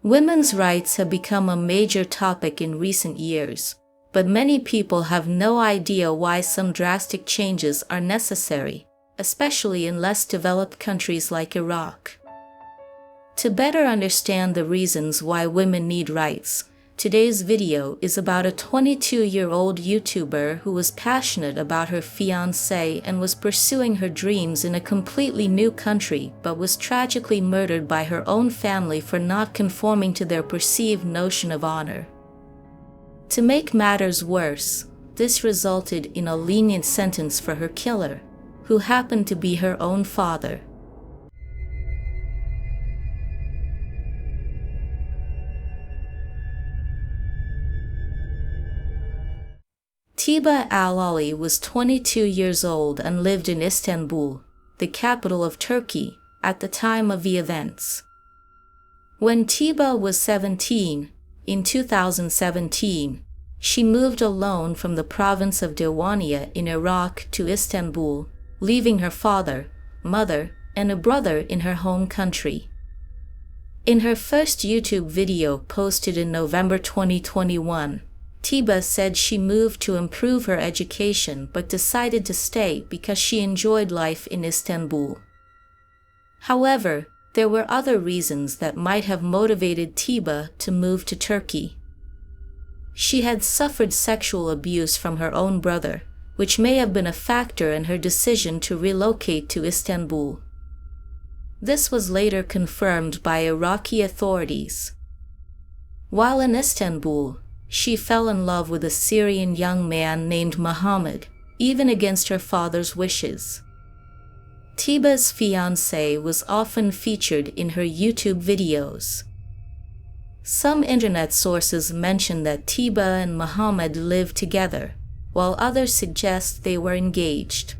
Women's rights have become a major topic in recent years, but many people have no idea why some drastic changes are necessary, especially in less developed countries like Iraq. To better understand the reasons why women need rights, today's video is about a 22-year-old YouTuber who was passionate about her fiancé and was pursuing her dreams in a completely new country but was tragically murdered by her own family for not conforming to their perceived notion of honor. To make matters worse, this resulted in a lenient sentence for her killer, who happened to be her own father. Tiba Al-Ali was 22 years old and lived in Istanbul, the capital of Turkey, at the time of the events. When Tiba was 17, in 2017, she moved alone from the province of Diwania in Iraq to Istanbul, leaving her father, mother, and a brother in her home country. In her first YouTube video posted in November 2021, Tiba said she moved to improve her education but decided to stay because she enjoyed life in Istanbul. However, there were other reasons that might have motivated Tiba to move to Turkey. She had suffered sexual abuse from her own brother, which may have been a factor in her decision to relocate to Istanbul. This was later confirmed by Iraqi authorities. While in Istanbul, she fell in love with a Syrian young man named Muhammad, even against her father's wishes. Tiba's fiancé was often featured in her YouTube videos. Some internet sources mention that Tiba and Muhammad lived together, while others suggest they were engaged.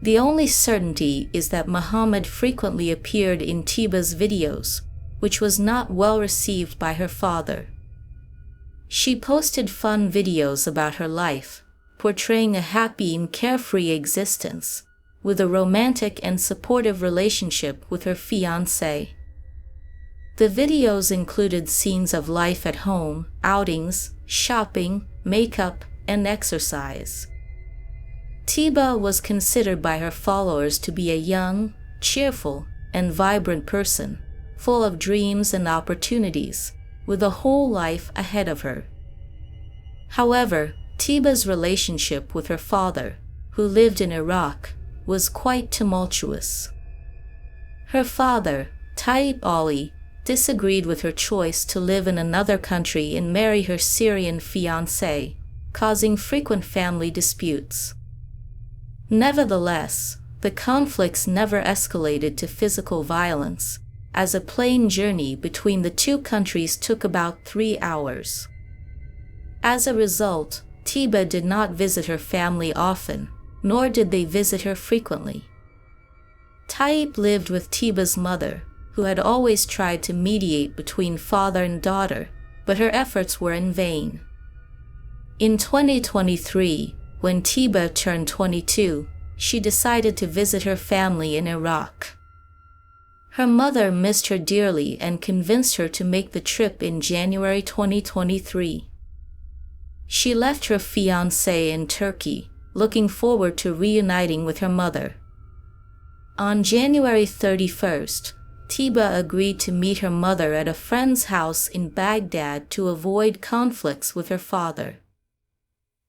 The only certainty is that Muhammad frequently appeared in Tiba's videos, which was not well received by her father. She posted fun videos about her life, portraying a happy and carefree existence, with a romantic and supportive relationship with her fiancé. The videos included scenes of life at home, outings, shopping, makeup, and exercise. Tiba was considered by her followers to be a young, cheerful, and vibrant person, full of dreams and opportunities, with a whole life ahead of her. However, Tiba's relationship with her father, who lived in Iraq, was quite tumultuous. Her father, Tiba Al-Ali, disagreed with her choice to live in another country and marry her Syrian fiancé, causing frequent family disputes. Nevertheless, the conflicts never escalated to physical violence, as a plane journey between the two countries took about 3 hours. As a result, Tiba did not visit her family often, nor did they visit her frequently. Tiba lived with Tiba's mother, who had always tried to mediate between father and daughter, but her efforts were in vain. In 2023, when Tiba turned 22, she decided to visit her family in Iraq. Her mother missed her dearly and convinced her to make the trip in January 2023. She left her fiancé in Turkey, looking forward to reuniting with her mother. On January 31st, Tiba agreed to meet her mother at a friend's house in Baghdad to avoid conflicts with her father.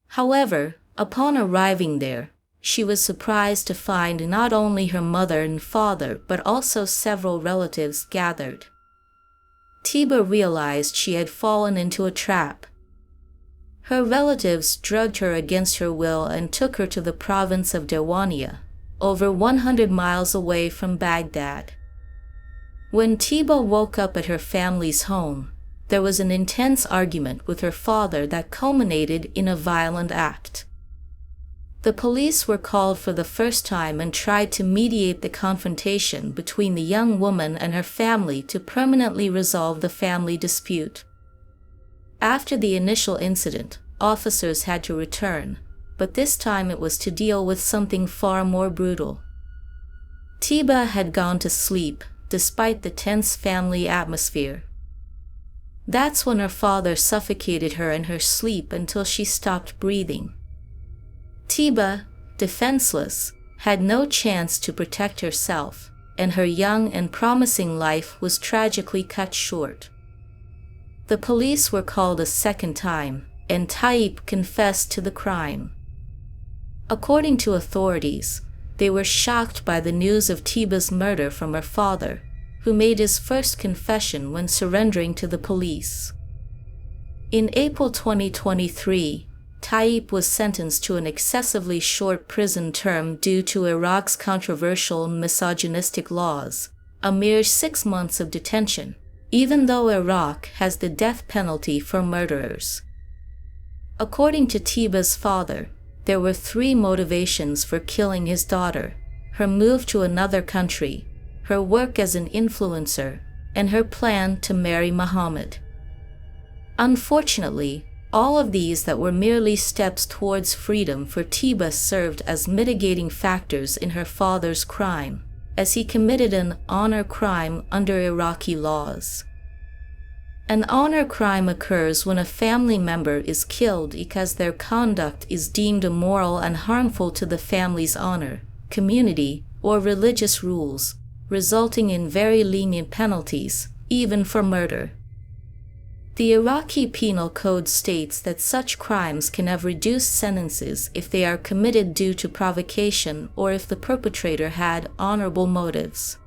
However, upon arriving there, she was surprised to find not only her mother and father but also several relatives gathered. Tiba realized she had fallen into a trap. Her relatives drugged her against her will and took her to the province of Diwania, over 100 miles away from Baghdad. When Tiba woke up at her family's home, there was an intense argument with her father that culminated in a violent act. The police were called for the first time and tried to mediate the confrontation between the young woman and her family to permanently resolve the family dispute. After the initial incident, officers had to return, but this time it was to deal with something far more brutal. Tiba had gone to sleep, despite the tense family atmosphere. That's when her father suffocated her in her sleep until she stopped breathing. Tiba, defenseless, had no chance to protect herself, and her young and promising life was tragically cut short. The police were called a second time, and Taib confessed to the crime. According to authorities, they were shocked by the news of Tiba's murder from her father, who made his first confession when surrendering to the police. In April 2023, Taib was sentenced to an excessively short prison term due to Iraq's controversial and misogynistic laws, a mere 6 months of detention, even though Iraq has the death penalty for murderers. According to Tiba's father, there were 3 motivations for killing his daughter: her move to another country, her work as an influencer, and her plan to marry Muhammad. Unfortunately, all of these that were merely steps towards freedom for Tiba served as mitigating factors in her father's crime, as he committed an honor crime under Iraqi laws. An honor crime occurs when a family member is killed because their conduct is deemed immoral and harmful to the family's honor, community, or religious rules, resulting in very lenient penalties, even for murder. The Iraqi Penal Code states that such crimes can have reduced sentences if they are committed due to provocation or if the perpetrator had honorable motives.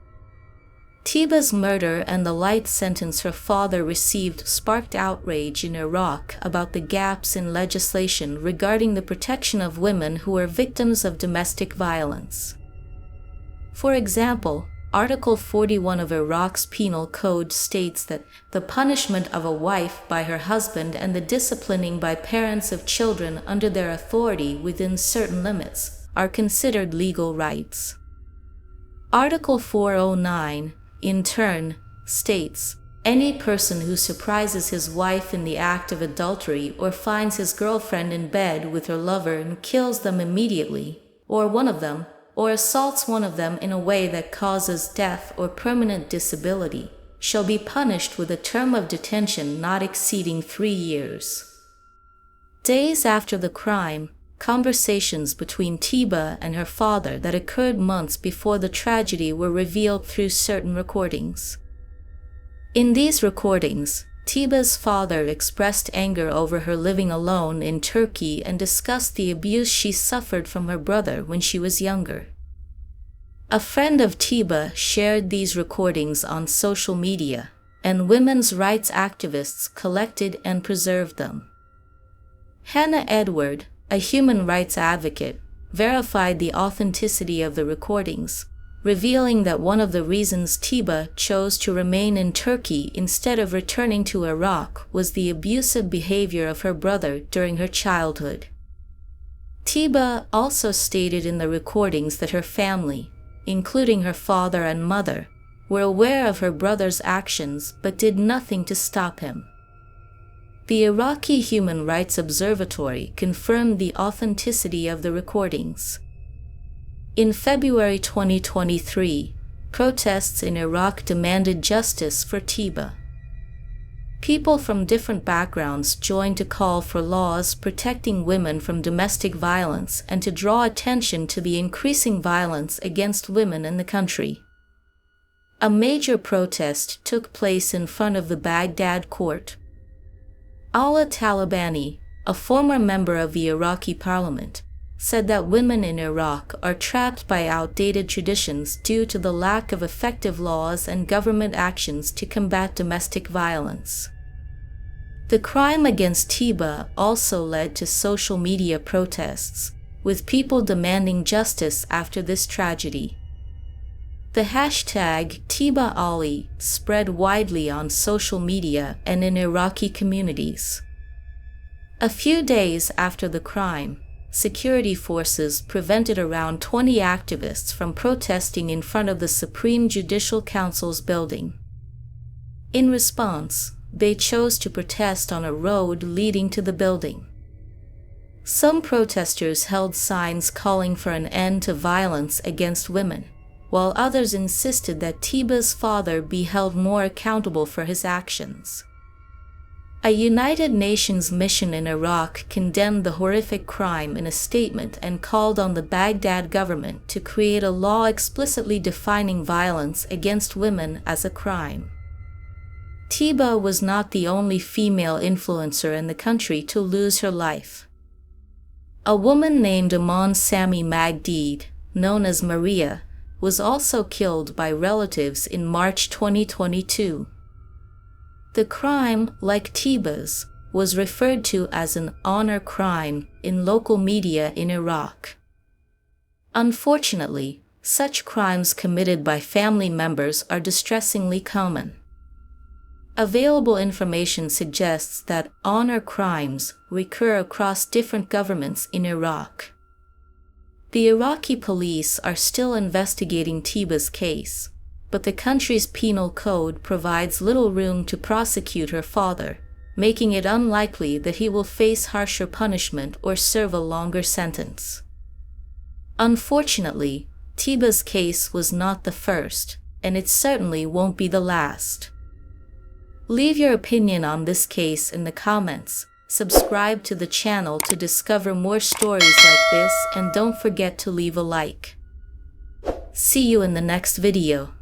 Tiba's murder and the light sentence her father received sparked outrage in Iraq about the gaps in legislation regarding the protection of women who are victims of domestic violence. For example, Article 41 of Iraq's Penal Code states that the punishment of a wife by her husband and the disciplining by parents of children under their authority within certain limits are considered legal rights. Article 409, in turn, states, "Any person who surprises his wife in the act of adultery or finds his girlfriend in bed with her lover and kills them immediately, or one of them, or assaults one of them in a way that causes death or permanent disability, shall be punished with a term of detention not exceeding 3 years." Days after the crime, conversations between Tiba and her father that occurred months before the tragedy were revealed through certain recordings. In these recordings, Tiba's father expressed anger over her living alone in Turkey and discussed the abuse she suffered from her brother when she was younger. A friend of Tiba shared these recordings on social media, and women's rights activists collected and preserved them. Hannah Edward, a human rights advocate, verified the authenticity of the recordings, revealing that one of the reasons Tiba chose to remain in Turkey instead of returning to Iraq was the abusive behavior of her brother during her childhood. Tiba also stated in the recordings that her family, including her father and mother, were aware of her brother's actions but did nothing to stop him. The Iraqi Human Rights Observatory confirmed the authenticity of the recordings. In February 2023, protests in Iraq demanded justice for Tiba. People from different backgrounds joined to call for laws protecting women from domestic violence and to draw attention to the increasing violence against women in the country. A major protest took place in front of the Baghdad court. Allah Talabani, a former member of the Iraqi parliament, said that women in Iraq are trapped by outdated traditions due to the lack of effective laws and government actions to combat domestic violence. The crime against Tiba also led to social media protests, with people demanding justice after this tragedy. The hashtag Tiba Al-Ali spread widely on social media and in Iraqi communities. A few days after the crime, security forces prevented around 20 activists from protesting in front of the Supreme Judicial Council's building. In response, they chose to protest on a road leading to the building. Some protesters held signs calling for an end to violence against women, while others insisted that Tiba's father be held more accountable for his actions. A United Nations mission in Iraq condemned the horrific crime in a statement and called on the Baghdad government to create a law explicitly defining violence against women as a crime. Tiba was not the only female influencer in the country to lose her life. A woman named Aman Sami Magdeed, known as Maria, was also killed by relatives in March 2022. The crime, like Tiba's, was referred to as an honor crime in local media in Iraq. Unfortunately, such crimes committed by family members are distressingly common. Available information suggests that honor crimes recur across different governments in Iraq. The Iraqi police are still investigating Tiba's case, but the country's penal code provides little room to prosecute her father, making it unlikely that he will face harsher punishment or serve a longer sentence. Unfortunately, Tiba's case was not the first, and it certainly won't be the last. Leave your opinion on this case in the comments, subscribe to the channel to discover more stories like this, and don't forget to leave a like. See you in the next video.